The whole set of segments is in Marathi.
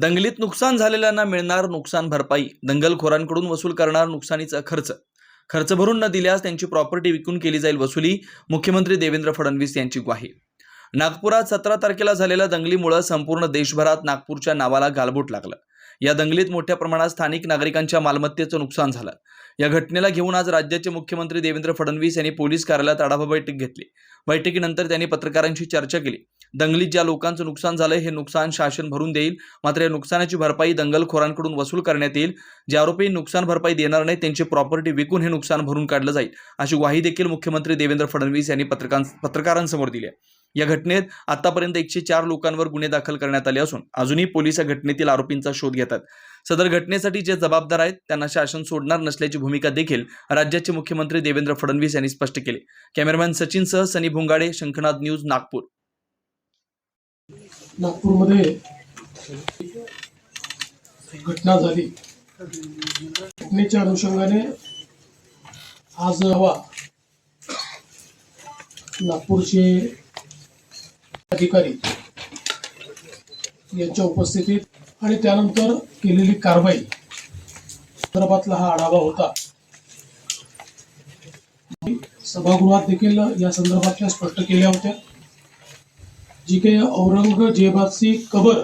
दंगलीत नुकसान झालेल्यांना मिळणार नुकसान भरपाई, दंगलखोरांकडून वसूल करणार नुकसानीचा खर्च भरून न दिल्यास त्यांची प्रॉपर्टी विकून केली जाईल वसुली, मुख्यमंत्री देवेंद्र फडणवीस यांची ग्वाही। नागपुरात 17 तारखेला झालेल्या दंगलीमुळे संपूर्ण देशभरात नागपूरच्या नावाला गालबोट लागलं। या दंगलीत मोठ्या प्रमाणात स्थानिक नागरिकांच्या मालमत्तेचं नुकसान झालं। या घटनेला घेऊन आज राज्याचे मुख्यमंत्री देवेंद्र फडणवीस यांनी पोलीस कार्यालयात आढावा बैठक घेतली। बैठकीनंतर त्यांनी पत्रकारांशी चर्चा केली। दंगलीत ज्या लोकांचं नुकसान झालंय हे नुकसान शासन भरून देईल, मात्र या नुकसानाची भरपाई दंगलखोरांकडून वसूल करण्यात येईल। जे आरोपी नुकसान भरपाई देणार नाहीत त्यांची प्रॉपर्टी विकून हे नुकसान भरून काढलं जाईल, अशी ग्वाही देखील मुख्यमंत्री देवेंद्र फडणवीस यांनी पत्रकारांसमोर दिली आहे। या घटनेत आतापर्यंत 104 लोकांवर गुन्हे दाखल करण्यात आले असून अजूनही पोलीस या घटनेतील आरोपींचा शोध घेत आहेत। सदर घटनेसाठी जे जबाबदार आहेत त्यांना शासन सोडणार नसल्याची भूमिका देखील राज्याचे मुख्यमंत्री देवेंद्र फडणवीस यांनी स्पष्ट केली। कॅमेरामॅन सचिनसह सनी भुंगाडे, शंखनाद न्यूज, नागपूर। नागपूरमध्ये घटना झाली। घटनेच्या अनुषंगाने आज नागपूरचे अधिकारी यांच्या उपस्थितीत आणि त्यानंतर केलेली कारवाई संदर्भातला हा आढावा होता। सभागृहात देखील या संदर्भातल्या स्पष्ट केल्या होत्या। जी काही औरंगजेबाची कबर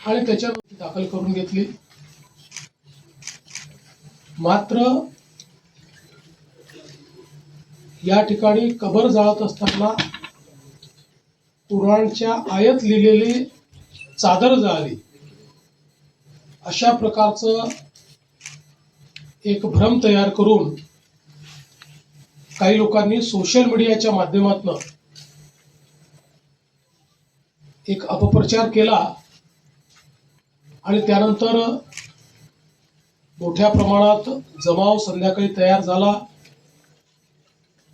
आणि त्याच्यावर दाखल करून घेतली, मात्र या ठिकाणी कबर जाळत असताना कुराणच्या आयत लिहिलेली चादर जाळली, अशा प्रकारचं एक भ्रम तयार करून काही लोकांनी सोशल मीडियाच्या माध्यमातून एक अपप्रचार केला आणि त्यानंतर मोठ्या प्रमाणात जमाव संध्याकाळी तयार झाला।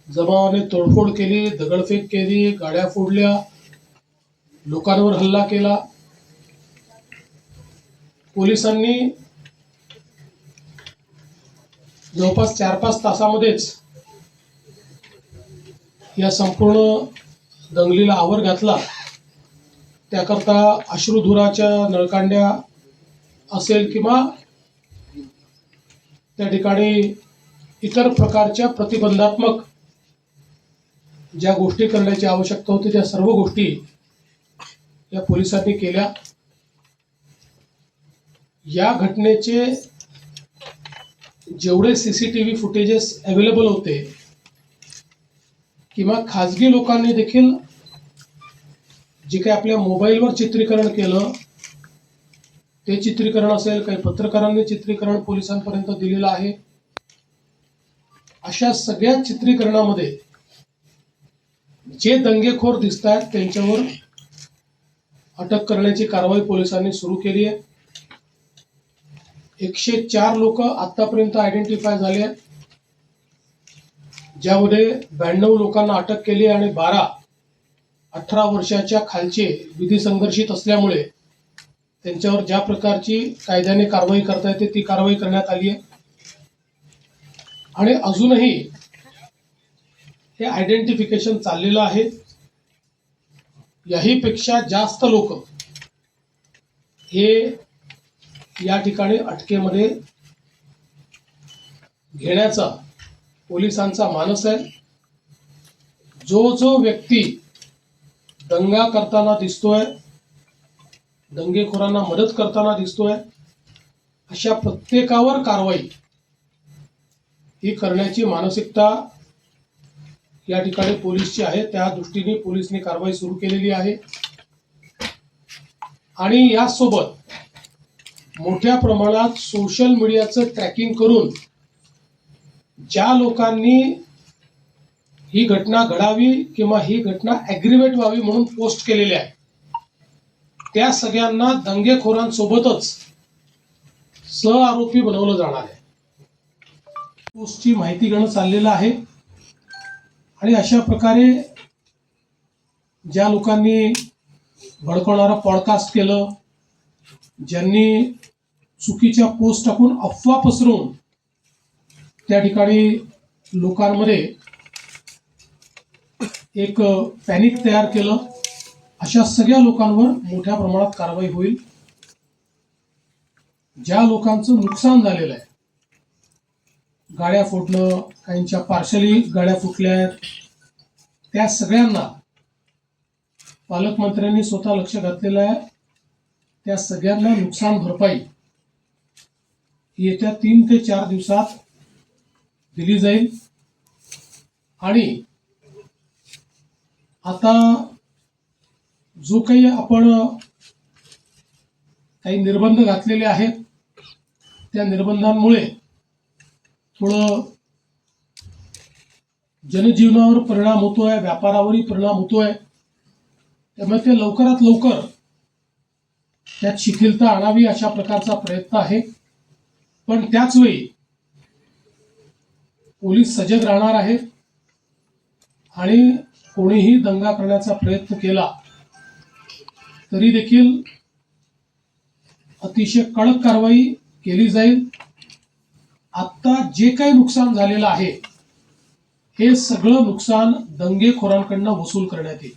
जमावाने तोडफोड केली, दगडफेक केली, गाड्या फोडल्या, लोकांवर हल्ला केला। पोलिसांनी जवळपास 4-5 तासामध्येच या संपूर्ण दंगलीला आवर घातला। त्याकरता अश्रुधुराच्या नळकांड्या असेल किंवा त्या ठिकाणी इतर प्रकारच्या प्रतिबंधात्मक ज्या गोष्टी करण्याची आवश्यकता होती त्या सर्व गोष्टी या पोलिसांनी केल्या। या घटनेचे जेवढे सीसीटीव्ही फुटेजेस अवेलेबल होते किंवा खाजगी लोकांनी देखील जे काही आपल्या मोबाईलवर चित्रीकरण केलं ते चित्रीकरण असेल, काही पत्रकारांनी चित्रीकरण पोलिसांपर्यंत दिलेलं आहे। अशा सगळ्या चित्रीकरणामध्ये जे दंगेखोर दिसत आहेत त्यांच्यावर अटक करण्याची कारवाई पोलिसांनी सुरू केली आहे। 104 लोक आतापर्यंत आयडेंटिफाय झाले आहेत, ज्यामध्ये 92 लोकांना अटक केली आणि 18 वर्षाच्या खालचे विधी संघर्षित असल्यामुळे त्यांच्यावर ज्या प्रकारची कायद्याने कारवाई करता येते ती कारवाई करण्यात आली आहे। आणि अजूनही हे आयडेंटिफिकेशन चाललेलं आहे। याही पेक्षा जास्त लोक हे या ठिकाणी अटकेमध्ये घेण्याचा पोलिसांचा मानस आहे। जो व्यक्ती दंगा करताना दिसतोय, दंगेखोरांना मदत करताना दिसतोय, अशा प्रत्येकावर कारवाई ही करण्याची मानसिकता या ठिकाणी पोलीसची आहे। त्या दृष्टीने पोलिसने कारवाई सुरू केलेली आहे। आणि यासोबत मोठ्या प्रमाणात सोशल मीडियाचं ट्रॅकिंग करून ज्या लोकांनी ही घटना घडावी किंवा ही घटना ॲग्रिवेट व्हावी म्हणून पोस्ट केलेले आहे त्या सगळ्यांना दंगेखोरांसोबतच सहआरोपी बनवलं जाणार आहे। पोस्टची माहिती घेणं चाललेलं आहे। आणि अशा प्रकारे ज्या लोकांनी भडकवणारा पॉडकास्ट केलं, ज्यांनी चुकीच्या पोस्ट टाकून अफवा पसरवून त्या ठिकाणी लोकांमध्ये एक पॅनिक तयार केलं, अशा सगळ्या लोकांवर मोठ्या प्रमाणात कारवाई होईल. ज्या लोकांचं नुकसान झालेलं आहे, गाड्या फोडणं, काहींच्या पार्शली गाड्या फुटल्या आहेत, त्या सगळ्यांना पालकमंत्र्यांनी स्वतः लक्ष घातलेलं आहे. त्या सगळ्यांना नुकसान भरपाई येत्या 3 ते 4 दिवसात दिली जाईल. आणि आता जो काही आपण काही निर्बंध घातलेले आहेत, त्या निर्बंधांमुळे थोडं जनजीवनावर परिणाम होतोय, व्यापारावरही परिणाम होतोय. त्यामुळे ते लवकरात लवकर त्यात शिथिलता आणावी अशा प्रकारचा प्रयत्न आहे. पण त्याचवेळी पोलीस सजग राहणार आहेत आणि कोणीही दंगा करण्याचा प्रयत्न केला तरी देखील अतिशय कडक कारवाई केली जाईल. आता जे काही नुकसान झालेलं आहे, हे सगळं नुकसान दंगेखोरांकडनं वसूल करण्यात येईल.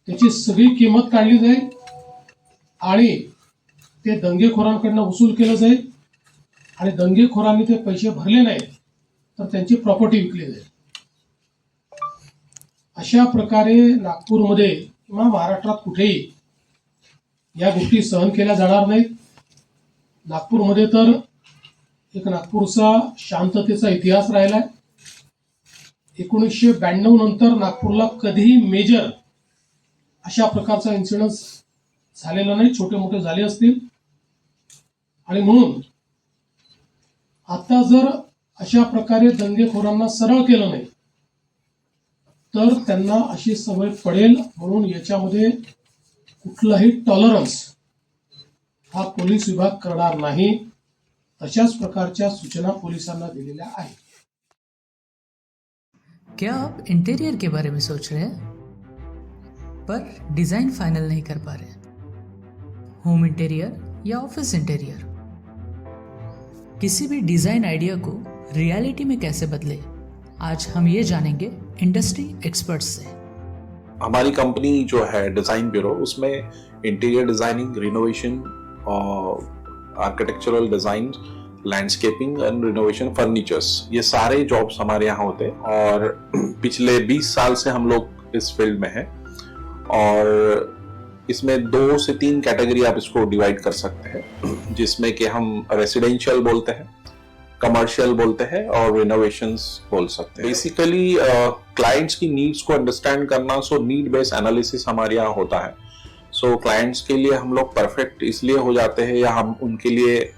त्याची सगळी किंमत काढली जाईल आणि ते दंगेखोरांकडनं वसूल केलं जाईल. आणि दंगेखोरांनी ते पैसे भरले नाहीत तर त्यांची प्रॉपर्टी विकली जाईल. अशा प्रकारे नागपूरमध्ये किंवा महाराष्ट्रात कुठेही या गोष्टी सहन केल्या जाणार नाहीत. नागपूरमध्ये तर एक नागपूरचा शांततेचा इतिहास राहिला आहे. 1992 नंतर नागपूरला कधीही मेजर अशा प्रकारचा इन्सिडन्स झालेला नाही. छोटे मोठे झाले असतील. आणि म्हणून आता जर अशा प्रकारे दंगेखोरांना सरळ केलं नाही तर त्यांना अशी सवय पडेल. म्हणून याच्यामध्ये कुठलाही टॉलरन्स हा पोलीस विभाग करणार नाही. तशाच प्रकारच्या सूचना पोलिसांना दिलेल्या आहेत. क्या आप इंटीरियर के बारे में सोच रहे हैं पर डिज़ाइन फाइनल नहीं कर पा रहे? होम इंटीरियर या ऑफिस इंटीरियर, किसी भी डिज़ाइन आइडिया को रियलिटी में कैसे बदले, आज हम ये जानेंगे इंडस्ट्री एक्सपर्ट्स से। हमारी कंपनी जो है डिज़ाइन ब्यूरो, उसमें interior designing, renovation, architectural design, landscaping end renovation, furnitures, ये सारे जॉब्स हमारे यहाँ होते हैं। और पिछले 20 साल से हम लोग इस फील्ड में हैं। और इसमें 2 से 3 कैटेगरी आप इसको डिवाइड कर सकते हैं, जिसमें कि हम रेसिडेंशियल बोलते हैं, कमर्शियल बोलते हैं और रिनोवेशंस बोल सकते हैं। बेसिकली क्लाइंट्स की नीड्स को अंडरस्टैंड करना, सो नीड बेस्ड एनालिसिस हमारे यहाँ होता है। सो क्लाइंट्स के लिए हम लोग परफेक्ट इसलिए हो जाते हैं, या हम उनके लिए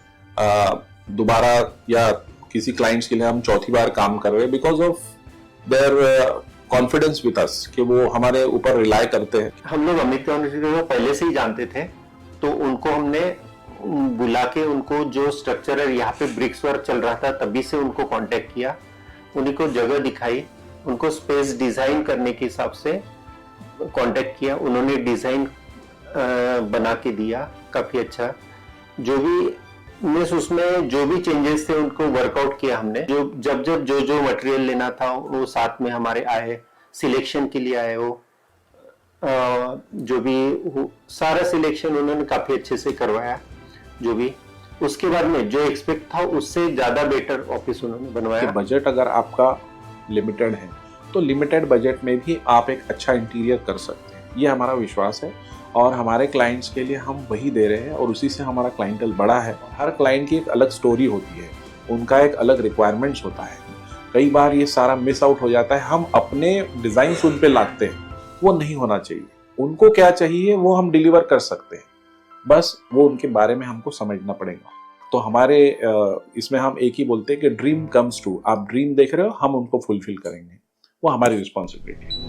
दोबारा या किसी क्लाइंट्स के लिए हम चौथी बार काम कर रहे हैं because of their confidence with us, कि वो हमारे ऊपर रिलाई करते हैं। हम लोग अमित यूनिवर्सिटी को पहले से ही जानते थे, तो उनको हमने बुला के उनको जो स्ट्रक्चर है, यहाँ पे ब्रिक्स वर्क चल रहा था तभी से उनको कांटेक्ट किया, उन्हीं को जगह दिखाई, उनको स्पेस डिजाइन करने के हिसाब से कांटेक्ट किया, उन्होंने डिजाइन बना के दिया काफी अच्छा। जो भी उसमें जो भी चेंजेस थे उनको वर्कआउट किया हमने। जब जो मटेरियल लेना था वो साथ में हमारे आए, सिलेक्शन के लिए आए, वो जो भी सारा सिलेक्शन उन्होंने काफी अच्छे से करवाया। जो भी उसके बाद में जो एक्सपेक्ट था उससे ज्यादा बेटर ऑफिस उन्होंने बनवाया। बजट अगर आपका लिमिटेड है तो लिमिटेड बजट में भी आप एक अच्छा इंटीरियर कर सकते हैं, ये हमारा विश्वास है। और हमारे क्लाइंट्स के लिए हम वही दे रहे हैं और उसी से हमारा क्लाइंटल बड़ा है। हर क्लाइंट की एक अलग स्टोरी होती है, उनका एक अलग रिक्वायरमेंट्स होता है। कई बार ये सारा मिस आउट हो जाता है, हम अपने डिज़ाइन उन पे लादते हैं, वो नहीं होना चाहिए। उनको क्या चाहिए वो हम डिलीवर कर सकते हैं, बस वो उनके बारे में हमको समझना पड़ेगा। तो हमारे इसमें हम एक ही बोलते हैं कि ड्रीम कम्स ट्रू। आप ड्रीम देख रहे हो, हम उनको फुलफिल करेंगे, वो हमारी रिस्पॉन्सिबिलिटी है।